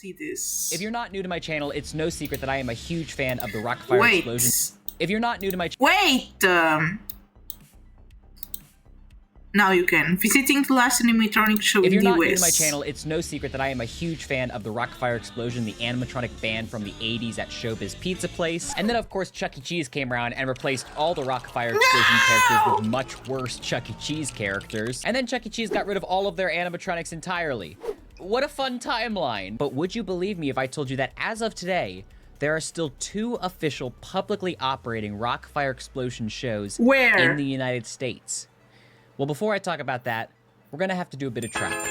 see this. If you're not new to my channel, it's no secret that I am a huge fan of the Rockfire explosion. If you're not new to my now you can. Visiting the last animatronic show in the US. If you're not new to my channel, it's no secret that I am a huge fan of the Rockfire Explosion, the animatronic band from the 80s at Showbiz Pizza Place. And then, of course, Chuck E. Cheese came around and replaced all the Rockfire Explosion characters with much worse Chuck E. Cheese characters. And then Chuck E. Cheese got rid of all of their animatronics entirely. What a fun timeline. But would you believe me if I told you that as of today, there are still 2 official publicly operating Rockfire Explosion shows in the United States? Well, before I talk about that, we're gonna have to do a bit of traveling.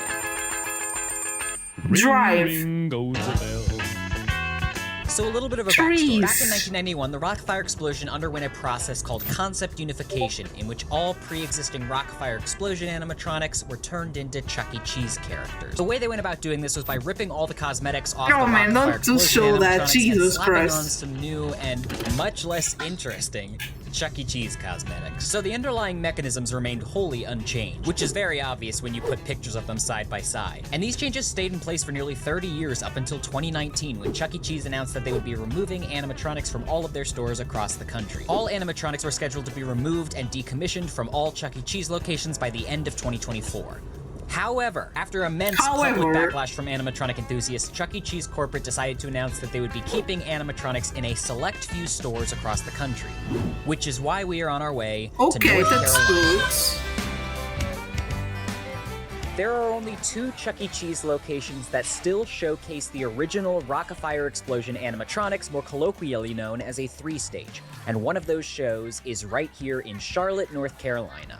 So a little bit of a backstory. Back in 1991, the Rockfire Explosion underwent a process called concept unification, in which all pre-existing Rockfire Explosion animatronics were turned into Chuck E. Cheese characters. The way they went about doing this was by ripping all the cosmetics off the Rockfire Explosion animatronics and slapping on some new and much less interesting Chuck E. Cheese cosmetics. So the underlying mechanisms remained wholly unchanged, which is very obvious when you put pictures of them side by side. And these changes stayed in place for nearly 30 years up until 2019, when Chuck E. Cheese announced that they would be removing animatronics from all of their stores across the country. All animatronics were scheduled to be removed and decommissioned from all Chuck E. Cheese locations by the end of 2024. However, after immense public backlash from animatronic enthusiasts, Chuck E. Cheese corporate decided to announce that they would be keeping animatronics in a select few stores across the country, which is why we are on our way to North Carolina. There are only 2 Chuck E. Cheese locations that still showcase the original Rockfire Explosion animatronics, more colloquially known as a 3-stage, and one of those shows is right here in Charlotte, North Carolina.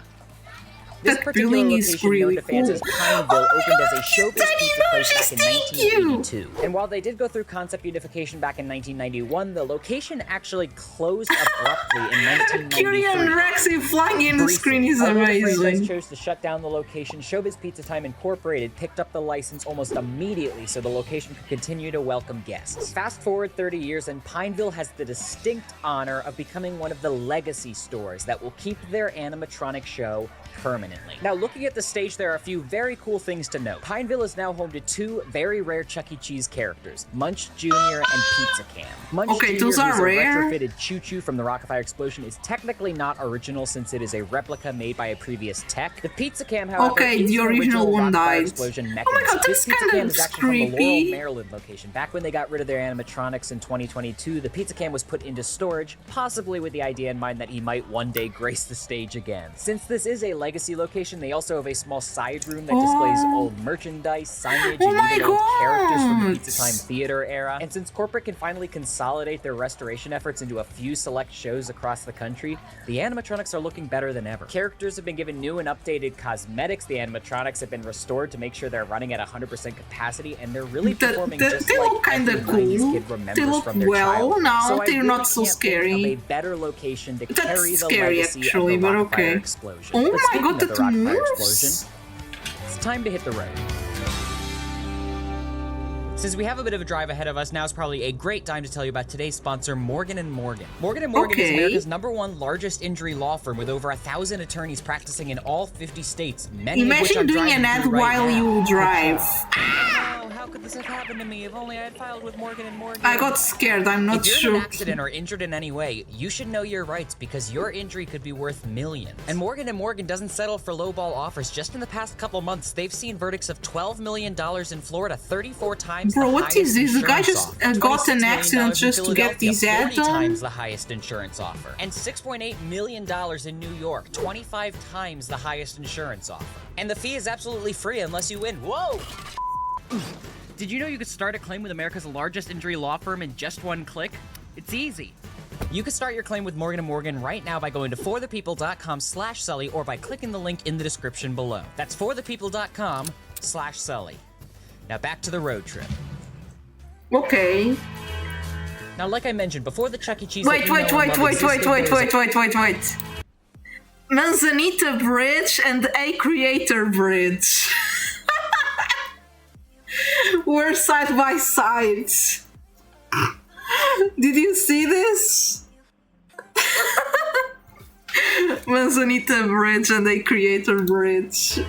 This particular location, known to fans as Pineville, opened as a Showbiz Pizza Place back in 1982. And while they did go through concept unification back in 1991, the location actually closed abruptly in 1993. Curie and Rexy flying in the screen is amazing. The franchise chose to shut down the location. Showbiz Pizza Time Incorporated picked up the license almost immediately so the location could continue to welcome guests. Fast forward 30 years and Pineville has the distinct honor of becoming one of the legacy stores that will keep their animatronic show permanently. Now, looking at the stage, there are a few very cool things to note. Pineville is now home to 2 very rare Chuck E. Cheese characters, Munch Jr. and Pizza Cam. Munch Jr., those are who's a rare. retrofitted choo-choo from the Rockfire Explosion, is technically not original since it is a replica made by a previous tech. The Pizza Cam, however, is the original one died. Explosion mechanism. Oh my god, this that's kind of is actually creepy. from the Laurel, Maryland location. Back when they got rid of their animatronics in 2022, the Pizza Cam was put into storage, possibly with the idea in mind that he might one day grace the stage again. Since this is a legacy location, they also have a small side room that displays old merchandise, signage, and even old characters from the Pizza Time theater era. And since corporate can finally consolidate their restoration efforts into a few select shows across the country, the animatronics are looking better than ever. Characters have been given new and updated cosmetics, the animatronics have been restored to make sure they're running at 100% capacity, and they're really performing just they like look kinda every cool. 90s kid remembers They look from their well childhood. now, So they're I not really so can't think scary. of a better location to That's carry the scary legacy actually, of the but Rockfire okay. Explosion. Oh But my speaking god, of the that Rockfire moves! Explosion, it's time to hit the road. Since we have a bit of a drive ahead of us, now is probably a great time to tell you about today's sponsor, Morgan & Morgan. Morgan & Morgan is America's #1 largest injury law firm with over 1,000 attorneys practicing in all 50 states, many of which I'm doing an ad while you drive. How could this have happened to me? If only I had filed with Morgan & Morgan. I got scared, I'm not sure. If you're in an accident or injured in any way, you should know your rights because your injury could be worth millions. And Morgan & Morgan doesn't settle for lowball offers. Just in the past couple months, they've seen verdicts of $12 million in Florida, 34 times Bro, the what highest is this? The guy insurance just offer. got an $26 accident million just to get these Philadelphia, ads 40 done? times the highest insurance offer. And $6.8 million in New York, 25 times the highest insurance offer. And the fee is absolutely free unless you win. Whoa! Did you know you could start a claim with America's largest injury law firm in just one click? It's easy. You can start your claim with Morgan & Morgan right now by going to forthepeople.com/Sully or by clicking the link in the description below. That's forthepeople.com/Sully. Now back to the road trip. Okay. Now, like I mentioned, before the Chuck E. Cheese... Wait. Manzanita Bridge and A Creator Bridge. We're side by side. Did you see this? Manzanita Bridge and A Creator Bridge.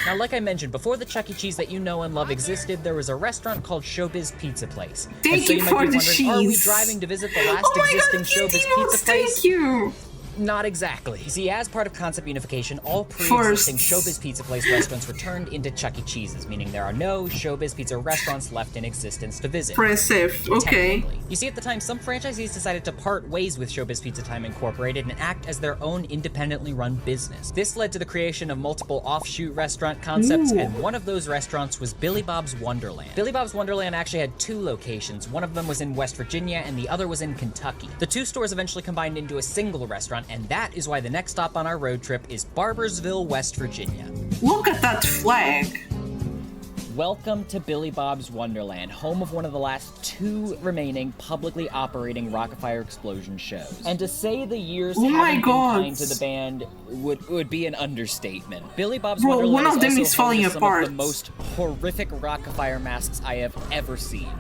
Now, like I mentioned, before the Chuck E. Cheese that you know and love existed, there was a restaurant called Showbiz Pizza Place. Thank you for the cheese. Are we driving to visit the last existing Showbiz Pizza Place? Thank you. Not exactly. You see, as part of concept unification, all pre-existing Showbiz Pizza Place restaurants were turned into Chuck E. Cheese's, meaning there are no Showbiz Pizza restaurants left in existence to visit. Impressive. Okay. You see, at the time, some franchisees decided to part ways with Showbiz Pizza Time Incorporated and act as their own independently run business. This led to the creation of multiple offshoot restaurant concepts, and one of those restaurants was Billy Bob's Wonderland. Billy Bob's Wonderland actually had two locations. One of them was in West Virginia, and the other was in Kentucky. The two stores eventually combined into a single restaurant, and that is why the next stop on our road trip is Barbersville, West Virginia. Look at that flag. Welcome to Billy Bob's Wonderland, home of one of the last two remaining publicly operating Rockafire Explosion shows. And to say the years haven't been kind to the band would be an understatement. Billy Bob's Wonderland one of them also is falling home to apart. some of the most horrific Rockafire masks I have ever seen.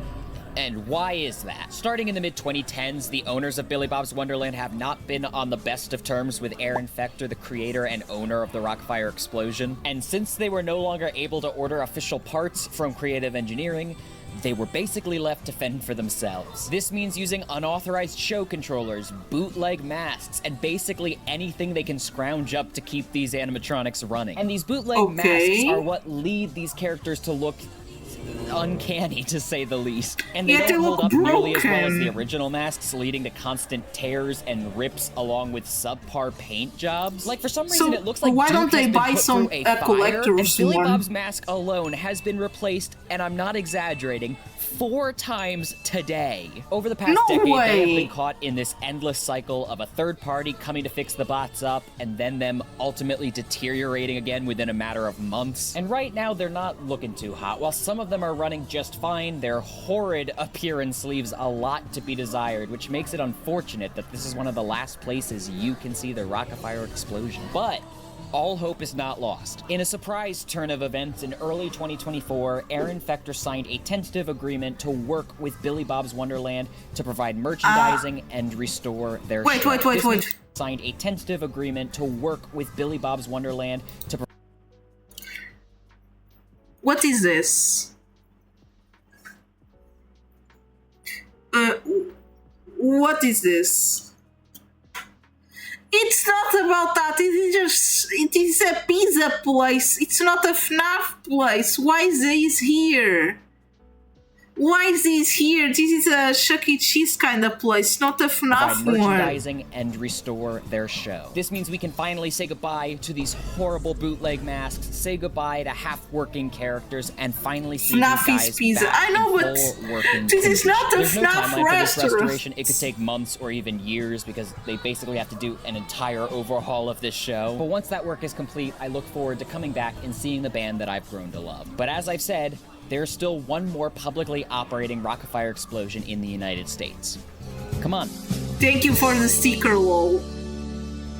And why is that? Starting in the mid-2010s, the owners of Billy Bob's Wonderland have not been on the best of terms with Aaron Fechter, the creator and owner of the Rockafire Explosion. And since they were no longer able to order official parts from Creative Engineering, they were basically left to fend for themselves. This means using unauthorized show controllers, bootleg masks, and basically anything they can scrounge up to keep these animatronics running. And these bootleg masks are what lead these characters to look uncanny, to say the least. And they don't hold up nearly as well as the original masks, leading to constant tears and rips along with subpar paint jobs. Like, for some reason, it looks like why don't they buy some collector's Billy Bob's mask alone has been replaced, and I'm not exaggerating, 4 times today. Over the past decade, they have been caught in this endless cycle of a third party coming to fix the bots up, and then them ultimately deteriorating again within a matter of months. And right now, they're not looking too hot. While some of them are running just fine, their horrid appearance leaves a lot to be desired, which makes it unfortunate that this is one of the last places you can see the Rockafire Explosion. But all hope is not lost. In a surprise turn of events in early 2024, Aaron Fechter signed a tentative agreement to work with Billy Bob's Wonderland to provide merchandising and restore their show. Wait. Signed a tentative agreement to work with Billy Bob's Wonderland to What is this? What is this? It's not about that. It is a pizza place. It's not a FNAF place. Why is this here? Why is this here? This is a Chuck E. Cheese kind of place, not a FNAF one. Merchandising and restore their show. This means we can finally say goodbye to these horrible bootleg masks, say goodbye to half-working characters, and finally see FNAF these guys is pizza. back I know, in but full working this is not a There's no FNAF timeline for this restaurant. restoration. It could take months or even years because they basically have to do an entire overhaul of this show. But once that work is complete, I look forward to coming back and seeing the band that I've grown to love. But as I've said, there's still one more publicly operating Rockafire Explosion in the United States. Come on. Thank you for the sticker, lol.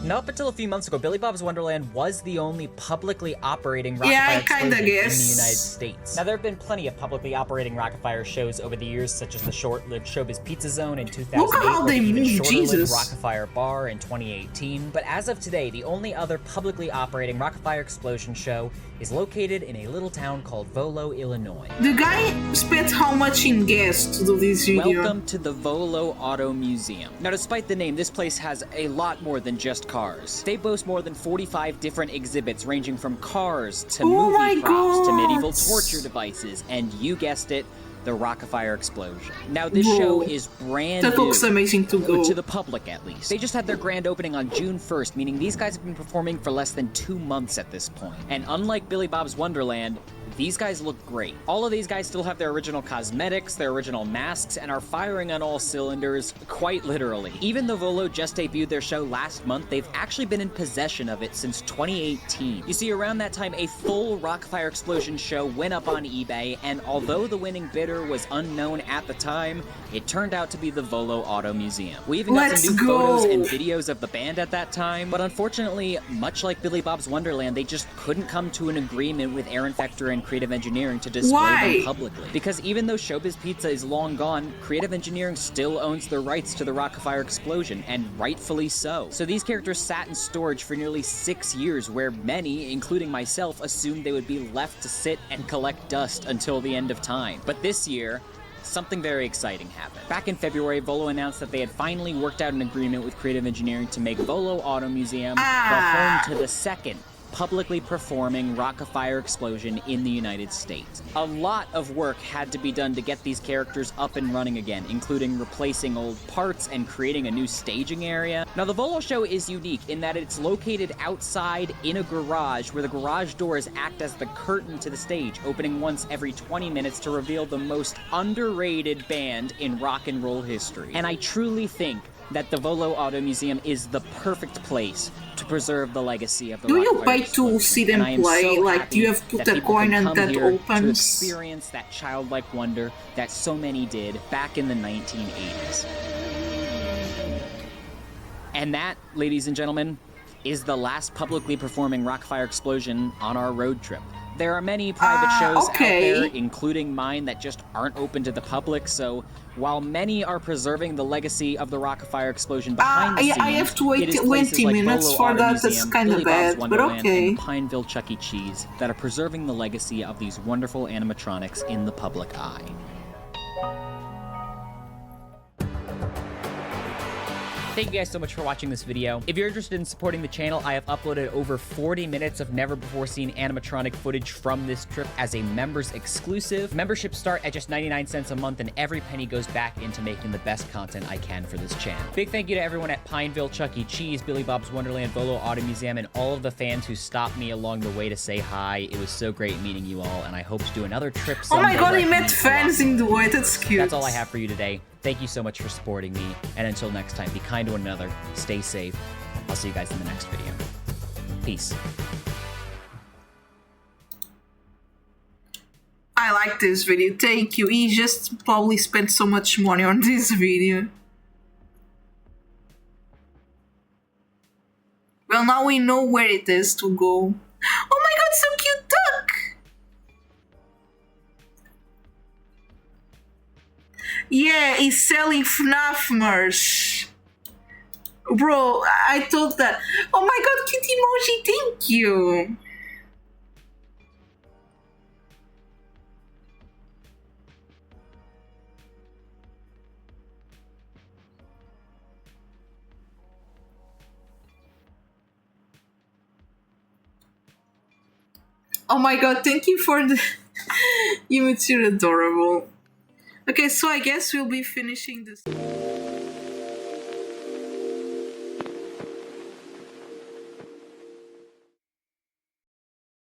Now, up until a few months ago, Billy Bob's Wonderland was the only publicly operating Rockafire Explosion in the United States. Now, there have been plenty of publicly operating Rockafire shows over the years, such as the short-lived Showbiz Pizza Zone in 2008, Look how they even move, shorter-lived Rockafire Bar in 2018. But as of today, the only other publicly operating Rockafire Explosion show is located in a little town called Volo, Illinois. The guy spent how much in gas to do this video? Welcome to the Volo Auto Museum. Now, despite the name, this place has a lot more than just cars. They boast more than 45 different exhibits ranging from cars to movie props to medieval torture devices, and you guessed it, the Rockafire Explosion. Now, this show is brand new. That looks amazing to go. To the public, at least. They just had their grand opening on June 1st, meaning these guys have been performing for less than 2 months at this point. And unlike Billy Bob's Wonderland, these guys look great. All of these guys still have their original cosmetics, their original masks, and are firing on all cylinders, quite literally. Even though Volo just debuted their show last month, they've actually been in possession of it since 2018. You see, around that time, a full Rockafire Explosion show went up on eBay, and although the winning bidder was unknown at the time, it turned out to be the Volo Auto Museum. We even got some new photos and videos of the band at that time, but unfortunately, much like Billy Bob's Wonderland, they just couldn't come to an agreement with Aaron Fechter and Creative Engineering to display them Why? publicly. Because even though Showbiz Pizza is long gone, Creative Engineering still owns the rights to the Rockafire explosion, and rightfully so. So these characters sat in storage for nearly 6 years, where many, including myself, assumed they would be left to sit and collect dust until the end of time. But this year, something very exciting happened. Back in February, Volo announced that they had finally worked out an agreement with Creative Engineering to make Volo Auto Museum the home to the second publicly performing Rockafire explosion in the United States. A lot of work had to be done to get these characters up and running again, including replacing old parts and creating a new staging area. Now, the Volo show is unique in that it's located outside in a garage where the garage doors act as the curtain to the stage, opening once every 20 minutes to reveal the most underrated band in rock and roll history. And I truly think that the Volo Auto Museum is the perfect place to preserve the legacy of the Do you Rockafire pay to explosion. see them And I am play? so Like, happy do you have to put that a people coin can and come that here to opens? experience that childlike wonder that so many did back in the 1980s. And that, ladies and gentlemen, is the last publicly performing Rockafire explosion on our road trip. There are many private shows out there, including mine, that just aren't open to the public, so while many are preserving the legacy of the Rockafire explosion behind the scenes, I have to wait it is places 20 like minutes Volo for Auto that. Museum, That's kind Billy of Bob's bad, but Wonderland, okay. and the Pineville Chuck E. Cheese that are preserving the legacy of these wonderful animatronics in the public eye. Thank you guys so much for watching this video. If you're interested in supporting the channel, I have uploaded over 40 minutes of never-before-seen animatronic footage from this trip as a members exclusive. Memberships start at just 99 cents a month, and every penny goes back into making the best content I can for this channel. Big thank you to everyone at Pineville Chuck E. Cheese, Billy Bob's Wonderland, Volo Auto Museum, and all of the fans who stopped me along the way to say hi. It was so great meeting you all, and I hope to do another trip someday. Oh my god, where I he can met meet a fans lot in more the way. people. That's cute. That's all I have for you today. Thank you so much for supporting me, and until next time, be kind to one another, stay safe. I'll see you guys in the next video. Peace. I like this video. Thank you. He just probably spent so much money on this video. Well, now we know where it is to go. Oh my god, so cute duck! Yeah, he's selling FNAF merch. Bro, I thought that. Oh my god, cute emoji, thank you! Oh my god, thank you for the... You are adorable. Okay, so I guess we'll be finishing this...